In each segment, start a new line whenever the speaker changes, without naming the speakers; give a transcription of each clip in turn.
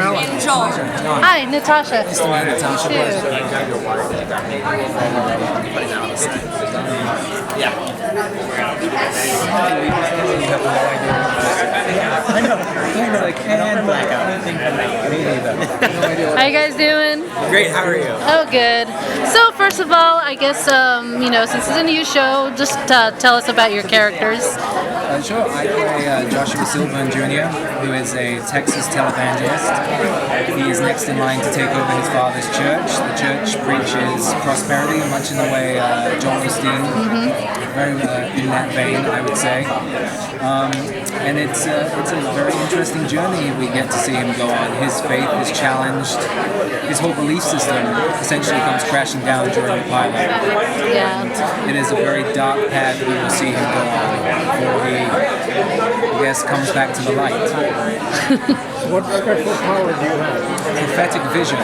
Angel.
Hi, Natasha.
Nice to meet you, Natasha.
Too.
Yeah. I know. Like, and blackout.
How you guys doing?
Great, how are you?
Oh, good. So first of all, I guess since it's a new show, just tell us about your characters.
Sure, I play Joshua Silverman Jr., who is a Texas televangelist. He is next in line to take over his father's church. The church preaches prosperity, much in the way John Osteen, very in that vein, I would say. And it's a very interesting journey we get to see him go on. His faith is challenged. His whole belief system essentially comes crashing down during the pilot.
Yeah.
It is a very dark path we will see him go on before he, I guess, comes back to the light.
What special power do you have?
Prophetic vision.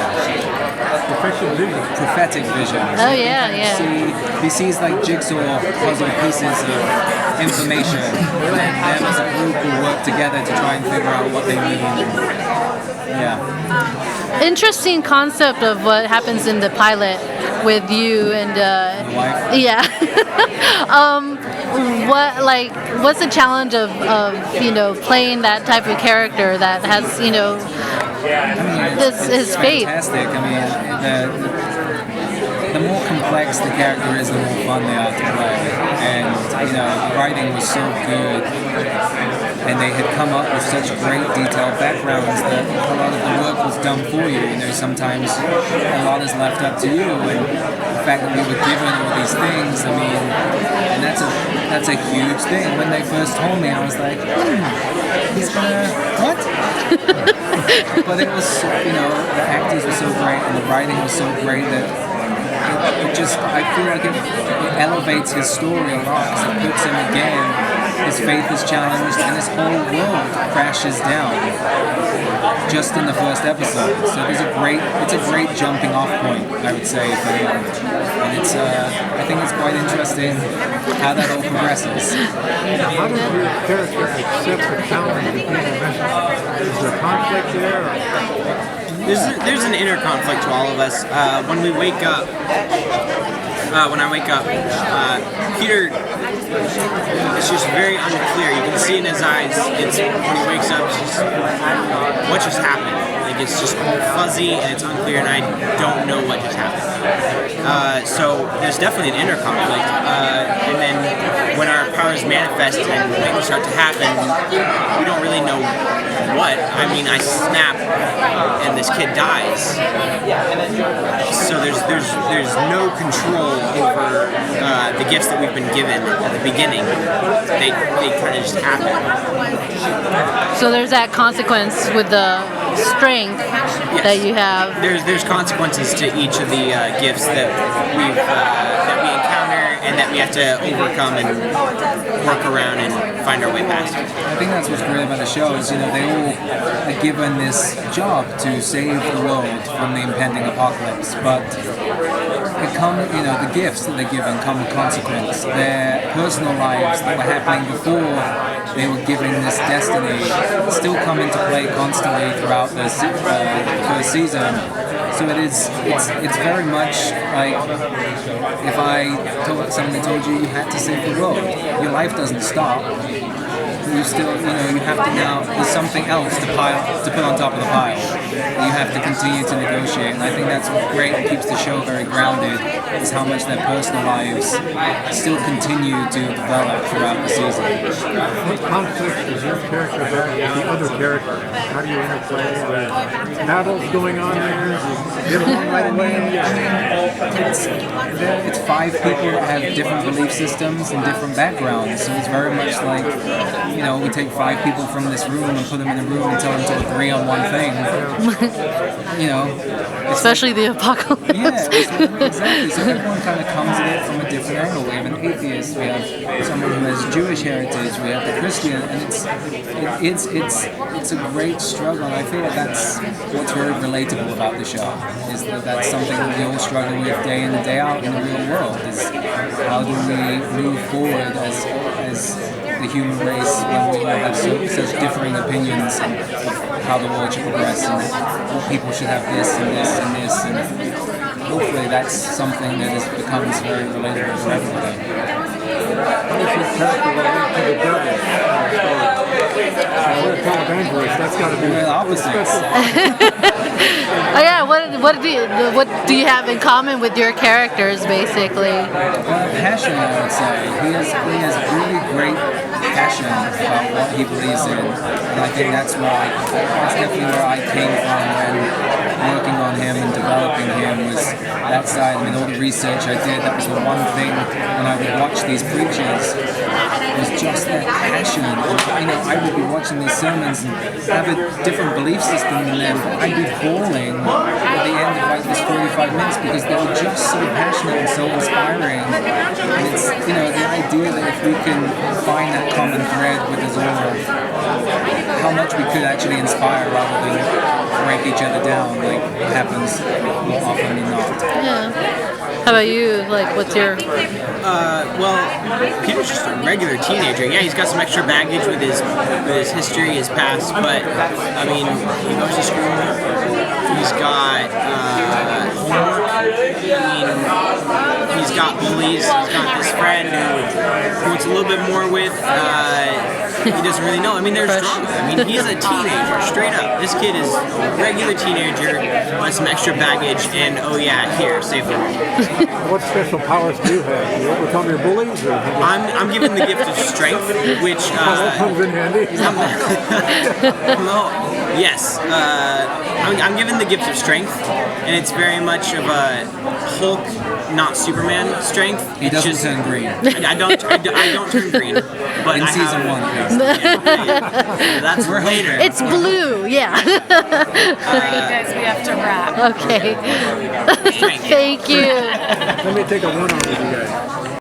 Prophetic vision.
Prophetic vision.
Oh yeah.
He sees like jigsaw puzzle pieces of information, and then them as a group will work together to try and figure out what they mean. Yeah.
Interesting concept of what happens in the pilot with you and
The wife.
yeah. What's the challenge of playing that type of character that has his faith?
Fantastic. I mean, the more complex the character is, the more fun they are to play. And the writing was so good, and they had come up with such great detailed backgrounds that a lot of the work was done for you. Sometimes a lot is left up to you, and the fact that we were given all these things, I mean, and that's a huge thing. When they first told me, I was like, he's gonna what? But it was, the actors were so great, and the writing was so great that I feel like it elevates his story a lot, because it puts him again, his faith is challenged, and his whole world crashes down just in the first episode. So it's a great jumping off point, I would say, for him. And I think it's quite interesting how that all progresses.
How does your character accept the challenge of being a message? Is there conflict there?
There's an inner conflict to all of us. When I wake up, Peter, it's just very unclear. You can see in his eyes, when he wakes up, it's just, what just happened? Like, it's just fuzzy and it's unclear, and I don't know what just happened. So there's definitely an inner conflict. And then when our powers manifest and things start to happen, we don't really know what. I mean, I snap and this kid dies. So there's no control over the gifts that we've been given at the beginning. They kind of just happen.
So there's that consequence with the strength that you have.
There's consequences to each of the gifts that we encounter and that we have to overcome and work around and find our way past.
I think that's what's great about the show is, they all are given this job to save the world from the impending apocalypse, but it comes, the gifts that they're given come with consequence. Their personal lives that were happening before they were given this destiny still come into play constantly throughout the first season. So it's very much like if someone told you had to save the world, your life doesn't stop. You still, you have to now, there's something else to put on top of the pile. You have to continue to negotiate, and I think that's what's great and keeps the show very grounded, is how much their personal lives still continue to develop throughout the season.
What conflict does your character have with the other character? How do you interplay? Battles going on there? Get along right away?
It's 5 people that have different belief systems and different backgrounds, so it's very much like, we take 5 people from this room and put them in a room and tell them to agree on one thing.
Especially the apocalypse.
Yeah, exactly. So everyone kind of comes at it from a different angle. We have an atheist, we have someone who has Jewish heritage, we have the Christian, and it's a great struggle. I feel like that's what's very relatable about the show, is that that's something that we all struggle with day in and day out in the real world, is how do we move forward as the human race when we all have such differing opinions on how the world should progress and what people should have this and this and this, and hopefully that's something that becomes very relatable for everybody.
How does your character relate to the devil? What a televangelist, that's got to be
Well, opposites.
Oh yeah, what do you have in common with your characters, basically?
Passion, I would say. He has really great passion about what he believes in, and I think that's definitely where I came from when working on him and developing him, was that side. I mean, all the research I did, that was the one thing when I would watch these preachers, was just their passion. And, I would be watching these sermons and have a different belief system than them, but I'd be bawling at the end of like this 45 minutes because they were just so passionate and so inspiring. And it's, the idea that if we can find that common thread with us all, how much we could actually inspire rather than break each other down, like happens more often than not.
Yeah. How about you? Like, what's your...
Well, Peter's just a regular teenager. Yeah, he's got some extra baggage with his history, his past, but I mean, he goes to school. He's got homework. I mean, he's got bullies. He's got this friend who wants a little bit more with. He doesn't really know. I mean, there's drama. I mean, he's a teenager, straight up. This kid is a regular teenager with some extra baggage, and oh yeah, here, save the world.
What special powers do you have? Do you overcome your bullies? Or
I'm given the gift of strength, which
that comes in handy.
no, yes, I'm given the gift of strength, and it's very much of a Hulk, not Superman strength.
He doesn't turn green.
I don't turn green, but
In
I
season
have,
1, at least.
Yeah, that's later.
It's blue, yeah.
Alright, you guys, we have to wrap.
Okay.
Strength.
Thank you.
Let me take a one on with you guys.